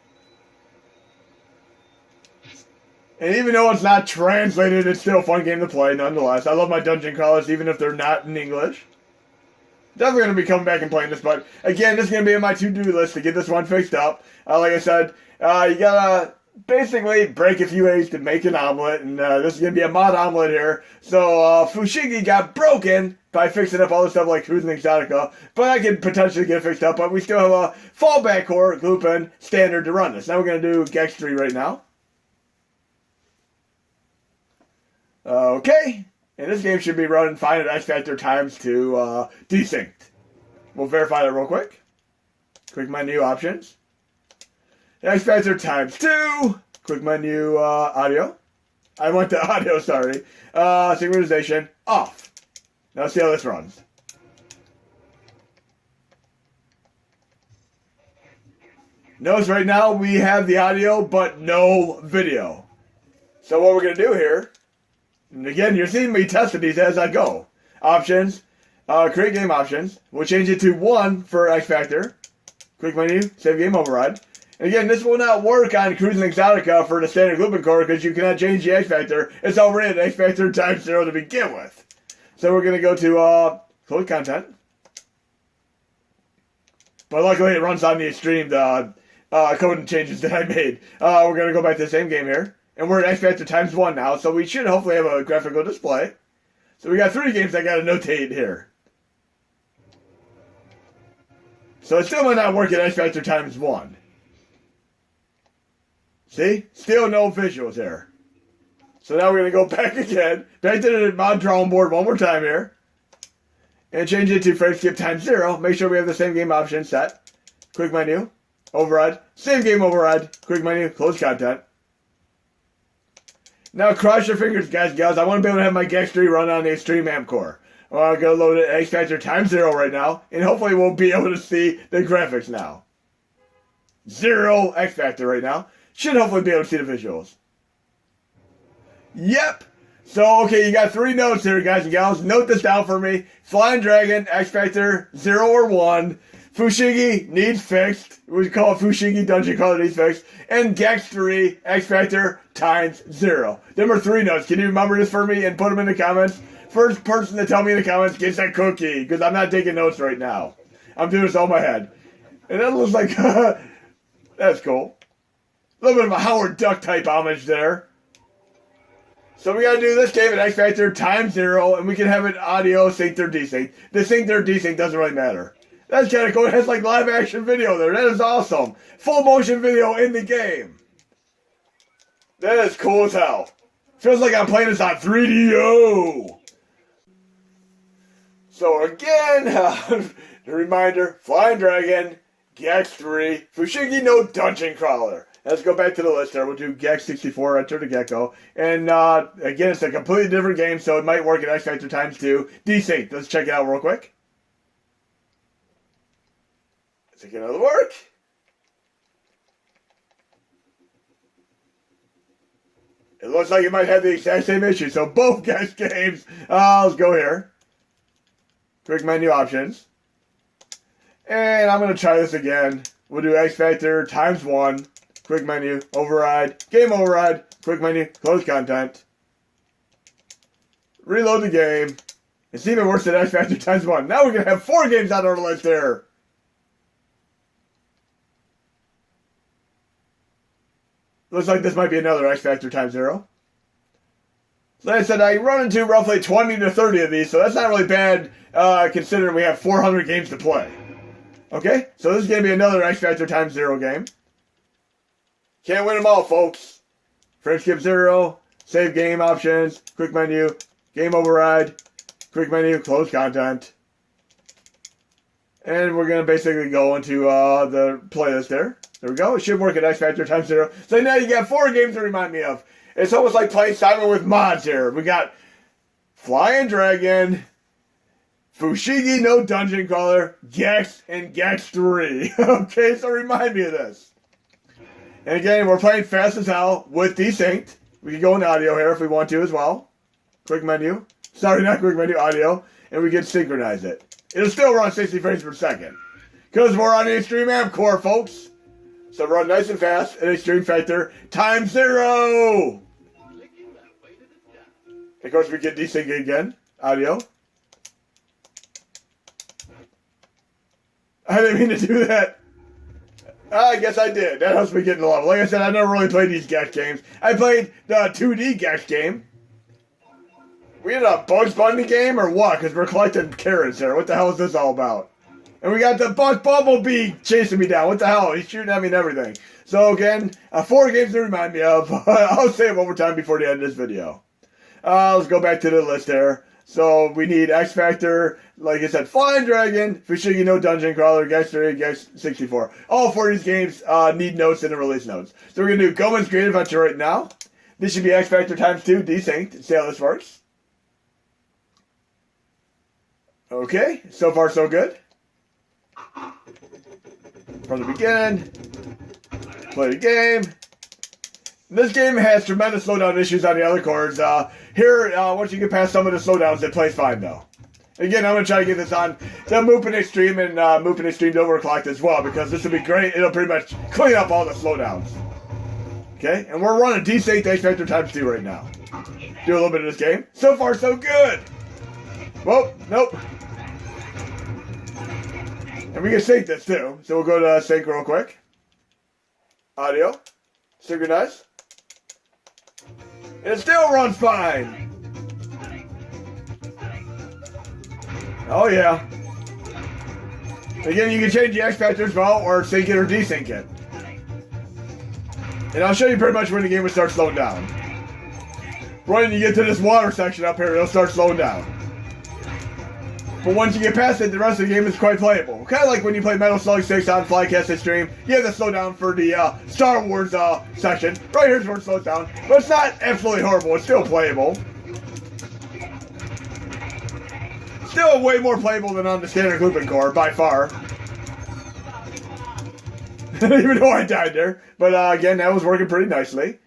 And even though it's not translated, it's still a fun game to play nonetheless. I love my dungeon crawlers even if they're not in English. Definitely going to be coming back and playing this, but again, this is going to be on my to-do list to get this one fixed up. Like I said, you gotta basically break a few eggs to make an omelet, and this is going to be a mod omelet here. So Fushigi got broken by fixing up all the stuff like Cruis'n Exotica, but I can potentially get it fixed up, but we still have a fallback core, grouping, standard to run this. Now we're going to do Gex 3 right now. Okay, and this game should be running fine at X Factor times 2 desynced. We'll verify that real quick. Quick menu options. X Factor times 2. Quick menu audio. I went to audio, sorry. Synchronization off. Now let's see how this runs. Notice right now we have the audio but no video. So what we're going to do here, and again, you're seeing me testing these as I go. Options, create game options. We'll change it to 1 for X Factor. Quick menu, save game override. And again, this will not work on Cruis'n Exotica for the standard grouping core because you cannot change the X Factor. It's already at X Factor times 0 to begin with. So we're going to go to close content. But luckily it runs on the Extreme code changes that I made. We're going to go back to the same game here. And we're at X Factor times 1 now, so we should hopefully have a graphical display. So we got 3 games I got to notate here. So it still might not work at X Factor times 1. See? Still no visuals here. So now we're going to go back again. Back to the mod drawing board one more time here. And change it to frame skip times 0. Make sure we have the same game option set. Quick menu. Override. Save game override. Quick menu. Close content. Now cross your fingers, guys and gals. I want to be able to have my Gex 3 run on the Extreme Amp Core. Well, I'm going to load it at X Factor times 0 right now, and hopefully we'll be able to see the graphics now. 0 X Factor right now. Should hopefully be able to see the visuals. Yep. So, okay, you got 3 notes here, guys and gals. Note this down for me. Flying Dragon, X Factor 0 or 1. Fushigi needs fixed. We call it Fushigi Dungeon Crawler needs fixed. And Gex 3, X Factor times 0. Them are 3 notes. Can you remember this for me and put them in the comments? First person to tell me in the comments gets that cookie, because I'm not taking notes right now. I'm doing this all in my head. And that looks like, that's cool. A little bit of a Howard Duck type homage there. So we got to do this game at X Factor times 0, and we can have it audio synced or desynced. The synced or desynced doesn't really matter. That's kind of cool. It has like live action video there. That is awesome. Full motion video in the game. That is cool as hell. Feels like I'm playing this on 3DO. So again, the reminder, Flying Dragon, Gex 3, Fushigi no Dungeon Crawler. Let's go back to the list here. We'll do Gex 64, Enter the Gecko. And again, it's a completely different game, so it might work at X Factor times 2. Desynced. Let's check it out real quick. Let's take another work. It looks like it might have the exact same issue. So both Gex games. Let's go here. Quick menu options. And I'm going to try this again. We'll do X Factor times 1. Quick menu, override, game override, quick menu, close content. Reload the game. It's even worse than X Factor times 1. Now we're going to have 4 games on our list here. Looks like this might be another X Factor times 0. So like I said, I run into roughly 20 to 30 of these, so that's not really bad considering we have 400 games to play. Okay, so this is going to be another X Factor times 0 game. Can't win them all, folks. Frame skip 0, save game options, quick menu, game override, quick menu, close content. And we're going to basically go into the playlist there. There we go. It should work at X Factor times 0. So now you got 4 games to remind me of. It's almost like playing Simon with mods here. We got Flying Dragon, Fushigi no Dungeon Crawler, Gex, and Gex 3. Okay, so remind me of this. And again, we're playing fast as hell with desynced. We can go in audio here if we want to as well. Quick menu. Sorry, not quick menu, audio. And we can synchronize it. It'll still run 60 frames per second. Because we're on the Extreme Amp Core, folks. So run nice and fast at Extreme Factor times 0. Of course, we get desync again. Audio. I didn't mean to do that. I guess I did. That helps me get in the level. Like I said, I never really played these Gex games. I played the 2D Gex game. We in a Bugs Bunny game or what? Because we're collecting carrots here. What the hell is this all about? And we got the Bumblebee chasing me down. What the hell? He's shooting at me and everything. So again, 4 games to remind me of. I'll say them one more time before the end of this video. Let's go back to the list there. So we need X Factor, like I said, Flying Dragon, Fushigi no Dungeon Crawler, Gex 3, Gex 64. All 4 of these games need notes in the release notes. So we're going to do Goman's Great Adventure right now. This should be X Factor times 2, desynced. See how this works. Okay, so far so good. From the beginning, play the game. This game has tremendous slowdown issues on the other chords. Here, once you get past some of the slowdowns, it plays fine though. Again, I'm going to try to get this on the Moopin Extreme and Moopin Extreme Overclocked as well, because this will be great. It'll pretty much clean up all the slowdowns. Okay, and we're running desynced X Factor times 2 right now. Do a little bit of this game. So far, so good. Whoa, nope. And we can sync this too. So we'll go to sync real quick. Audio. Synchronize. And it still runs fine. Oh yeah. Again, you can change the X Factor as well, or sync it or desync it. And I'll show you pretty much when the game will start slowing down. Right when you get to this water section up here, it'll start slowing down. But once you get past it, the rest of the game is quite playable. Kind of like when you play Metal Slug 6 on Flycast Stream. You have to slow down for the Star Wars section. Right here's where it slows down. But it's not absolutely horrible. It's still playable. Still way more playable than on the standard looping core, by far. Even though I died there. But again, that was working pretty nicely.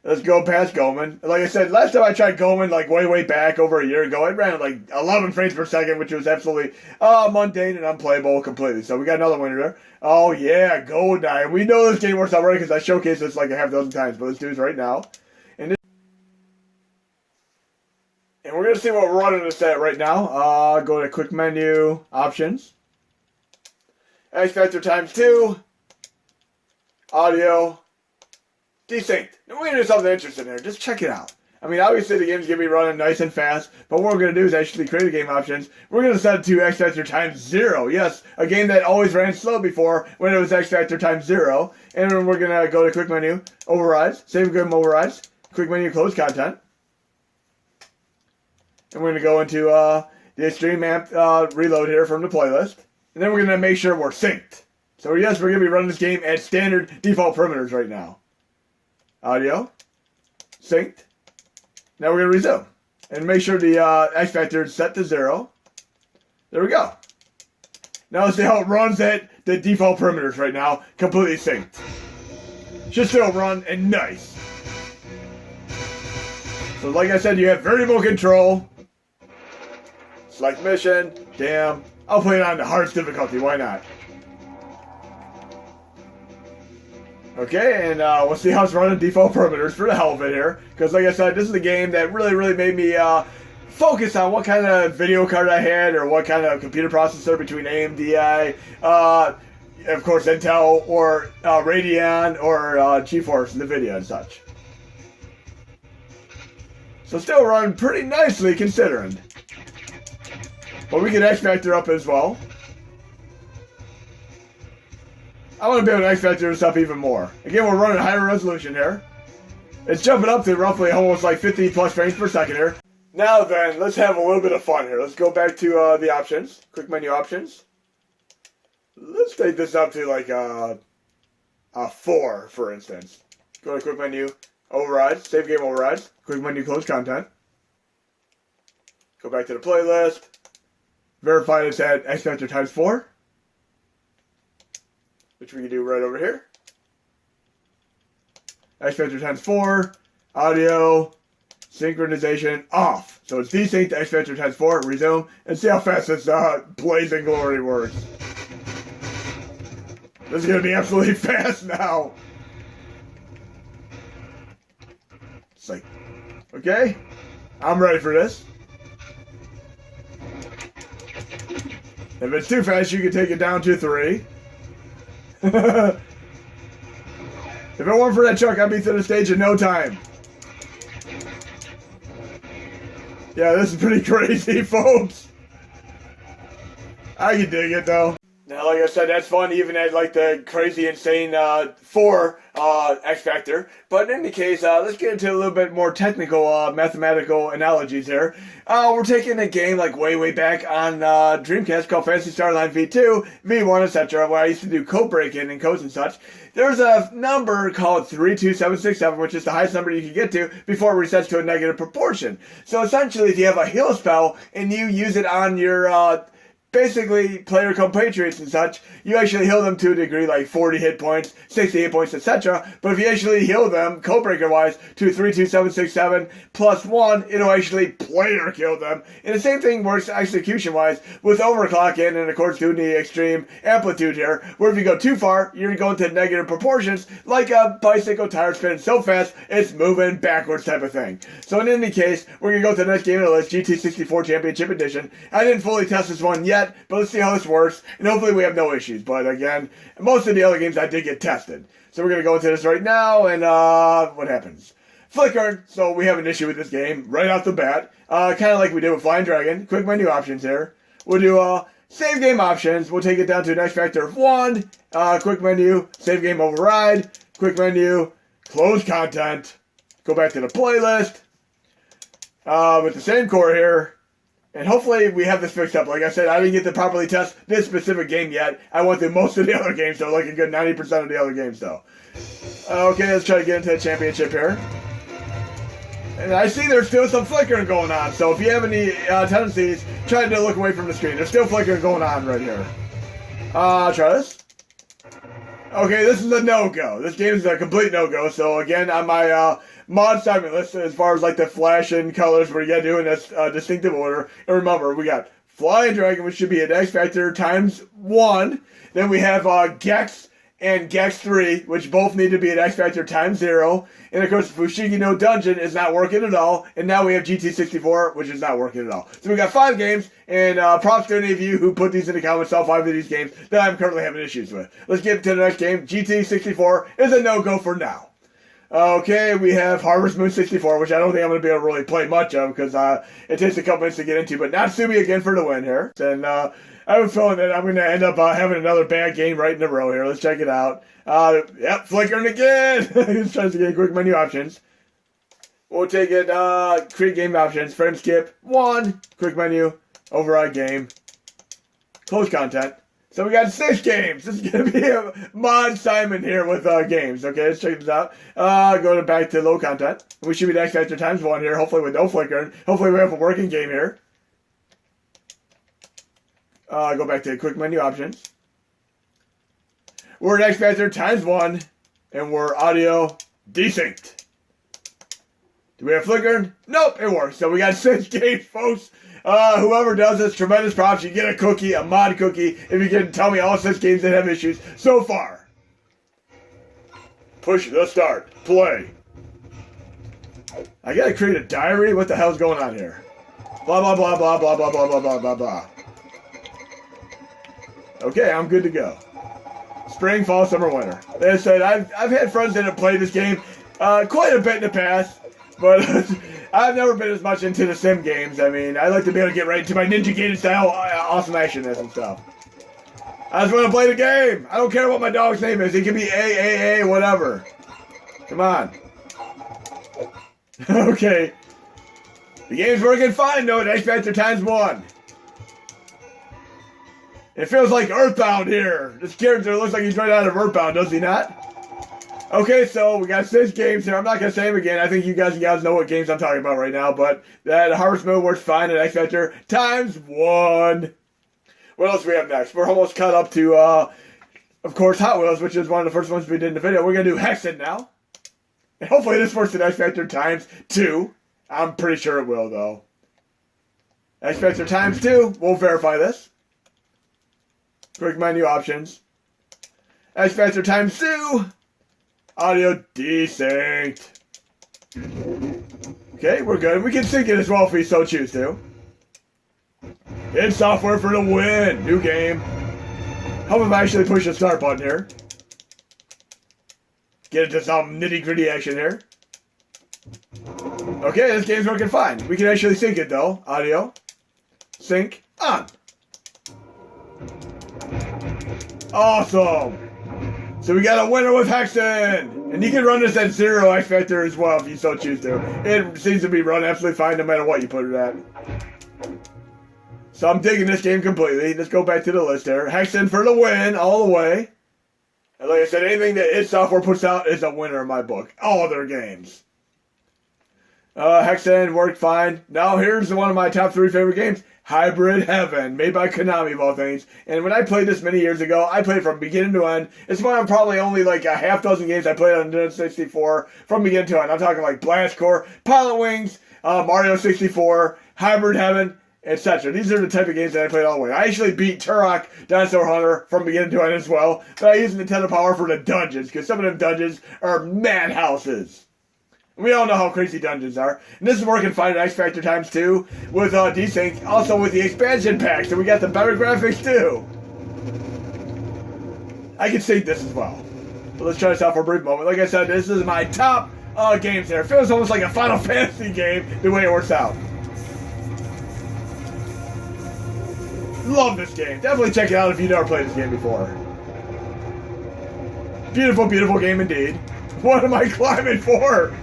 Let's go past Goman. Like I said, last time I tried Goman, like way back over a year ago, it ran like 11 frames per second, which was absolutely mundane and unplayable completely. So we got another winner there. Oh yeah, Goldeneye. We know this game works already because I showcased this like a half dozen times, but let's do this right now. And we're going to see what we're running this at right now. Go to quick menu, options. X Factor times 2. Audio. Desynced. Now we're going to do something interesting here. Just check it out. I mean, obviously the game's going to be running nice and fast, but what we're going to do is actually create a game options. We're going to set it to X Factor times 0. Yes, a game that always ran slow before when it was X Factor times 0. And then we're going to go to quick menu, overrides, save game overrides, quick menu, close content. And we're going to go into the Extreme Amp reload here from the playlist. And then we're going to make sure we're synced. So yes, we're going to be running this game at standard default parameters right now. Audio. Synced. Now we're going to resume. And make sure the X Factor is set to 0. There we go. Now let's see how it runs at the default parameters right now. Completely synced. Should still run and nice. So like I said, you have variable control. Select mission. Damn. I'll play it on the hardest difficulty. Why not? Okay, and we'll see how it's running default parameters for the hell of it here. Because like I said, this is a game that really made me focus on what kind of video card I had or what kind of computer processor between AMD, of course Intel, or Radeon, or GeForce, NVIDIA and such. So still running pretty nicely considering. But we can X Factor up as well. I want to be able to X Factor this up even more. Again, we're running higher resolution here. It's jumping up to roughly almost like 50 plus frames per second here. Now then, let's have a little bit of fun here. Let's go back to the options. Quick menu options. Let's take this up to like a 4, for instance. Go to quick menu, overrides, save game overrides. Quick menu, close content. Go back to the playlist. Verify it's at X Factor times 4. Which we can do right over here. X Factor times 4, audio, synchronization off. So it's desynced to X Factor times 4, resume, and see how fast this blazing glory works. This is going to be absolutely fast now. It's like, okay, I'm ready for this. If it's too fast, you can take it down to 3. If it weren't for that truck, I'd be through the stage in no time. Yeah, this is pretty crazy, folks. I can dig it, though. Now, like I said, that's fun, even at like the crazy, insane 4 X Factor. But in any case, let's get into a little bit more technical mathematical analogies here. We're taking a game like way back on Dreamcast called Phantasy Star Online V2, V1, etc., where I used to do code break-in and codes and such. There's a number called 32767, which is the highest number you can get to before it resets to a negative proportion. So essentially, if you have a heal spell and you use it on your basically player compatriots and such, you actually heal them to a degree, like 40 hit points, 60 hit points, etc. But if you actually heal them, codebreaker wise, to 32767 plus 1, it'll actually player kill them. And the same thing works execution wise with overclocking and of course doing the extreme amplitude here, where if you go too far, you're going to negative proportions, like a bicycle tire spinning so fast, it's moving backwards type of thing. So in any case, we're going to go to the next game on the list, GT64 Championship Edition. I didn't fully test this one yet, but let's see how this works, and hopefully we have no issues. But again, most of the other games I did get tested. So we're going to go into this right now, and what happens? Flickering, so we have an issue with this game right off the bat. Kind of like we did with Flying Dragon. Quick menu options here. We'll do save game options. We'll take it down to an X Factor of 1. Quick menu, save game override. Quick menu, close content. Go back to the playlist. With the same core here. And hopefully we have this fixed up. Like I said, I didn't get to properly test this specific game yet. I went through most of the other games, though, like a good 90% of the other games, though. Okay, let's try to get into the championship here. And I see there's still some flickering going on, so if you have any tendencies, try to look away from the screen. There's still flickering going on right here. Try this. Okay, this is a no-go. This game is a complete no-go, so again, on my mod assignment list, as far as like the flash and colors, what you gotta do in this distinctive order. And remember, we got Fly and Dragon, which should be an X Factor times 1. Then we have Gex and Gex 3, which both need to be an X Factor times 0. And of course, Fushigi no Dungeon is not working at all. And now we have GT64, which is not working at all. So we got 5 games, and props to any of you who put these in the comments, all 5 of these games that I'm currently having issues with. Let's get to the next game. GT64 is a no-go for now. Okay, we have Harvest Moon 64, which I don't think I'm going to be able to really play much of because it takes a couple minutes to get into. But Natsumi again for the win here. And I have a feeling that I'm going to end up having another bad game right in a row here. Let's check it out. Yep, flickering again. Let's try to get quick menu options. We'll take it, create game options, frame skip, 1, quick menu, override game, close content. So we got 6 games. This is going to be a mod assignment here with games. Okay, let's check this out. Back to low content. We should be X Factor times 1 here, hopefully with no flickering. Hopefully we have a working game here. Go back to quick menu options. We're at X Factor times 1, and we're audio desynced. Do we have flickering? Nope, it works. So we got 6 games, folks. Whoever does this, tremendous props. You get a cookie, a mod cookie, if you can tell me all 6 games that have issues so far. Push the start. Play. I gotta create a diary? What the hell's going on here? Blah, blah, blah, blah, blah, blah, blah, blah, blah, blah, blah. Okay, I'm good to go. Spring, fall, summer, winter. Like I said, I've had friends that have played this game quite a bit in the past, but I've never been as much into the sim games. I mean, I like to be able to get right into my Ninja Gaiden style awesome actionness and stuff. I just want to play the game. I don't care what my dog's name is. It can be A, whatever. Come on. Okay. The game's working fine, though, at X Factor times 1. It feels like Earthbound here. This character looks like he's right out of Earthbound, does he not? Okay, so we got 6 games here. I'm not going to say them again. I think you guys know what games I'm talking about right now, but that Harvest Moon works fine at X Factor times 1. What else do we have next? We're almost caught up to, of course, Hot Wheels, which is one of the first ones we did in the video. We're going to do Hexen now. And hopefully this works at X Factor times 2. I'm pretty sure it will, though. X Factor times 2. We'll verify this. Quick menu options. X Factor times 2. Audio desynced. Okay, we're good. We can sync it as well if we so choose to. Hit software for the win. New game. Hope if I actually push the start button here. Get into some nitty-gritty action here. Okay, this game's working fine. We can actually sync it though. Audio. Sync on. Awesome. So we got a winner with Hexen! And you can run this at 0 X Factor as well if you so choose to. It seems to be run absolutely fine no matter what you put it at. So I'm digging this game completely. Let's go back to the list there. Hexen for the win, all the way. And like I said, anything that id Software puts out is a winner in my book. All their games. Hexen worked fine. Now here's one of my top 3 favorite games. Hybrid Heaven, made by Konami of all things. And when I played this many years ago, I played it from beginning to end. It's one of probably only like a half dozen games I played on Nintendo 64 from beginning to end. I'm talking like Blast Corps, Pilot Wings, Mario 64, Hybrid Heaven, etc. These are the type of games that I played all the way. I actually beat Turok Dinosaur Hunter from beginning to end as well, but I used Nintendo Power for the dungeons, because some of them dungeons are madhouses. We all know how crazy dungeons are. And this is working fine at X Factor times 2 with desync, also with the expansion pack, so we got the better graphics too. I can sync this as well. But let's try this out for a brief moment. Like I said, this is my top games here. It feels almost like a Final Fantasy game the way it works out. Love this game. Definitely check it out if you've never played this game before. Beautiful, beautiful game indeed. What am I climbing for?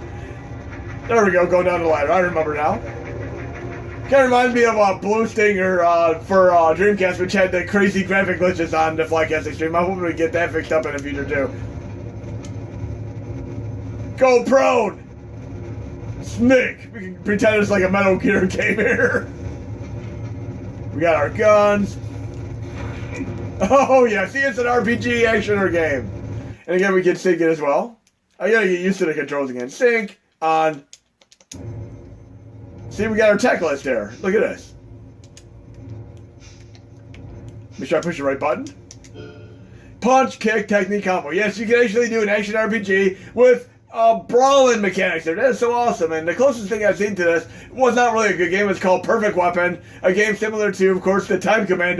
There we go, go down the ladder. I remember now. Kind of reminds me of Blue Stinger for Dreamcast, which had the crazy graphic glitches on the Flycast Extreme. I hope we get that fixed up in the future too. Go prone! Snick! We can pretend it's like a Metal Gear game here. We got our guns. Oh yeah, see, it's an RPG actioner game. And again, we can sync it as well. I gotta get used to the controls again. Sync on. See, we got our tech list there. Look at this. Make sure I push the right button. Punch, kick, technique, combo. Yes, you can actually do an action RPG with brawling mechanics there. That is so awesome. And the closest thing I've seen to this was not really a good game. It's called Perfect Weapon, a game similar to, of course, the Time Commando.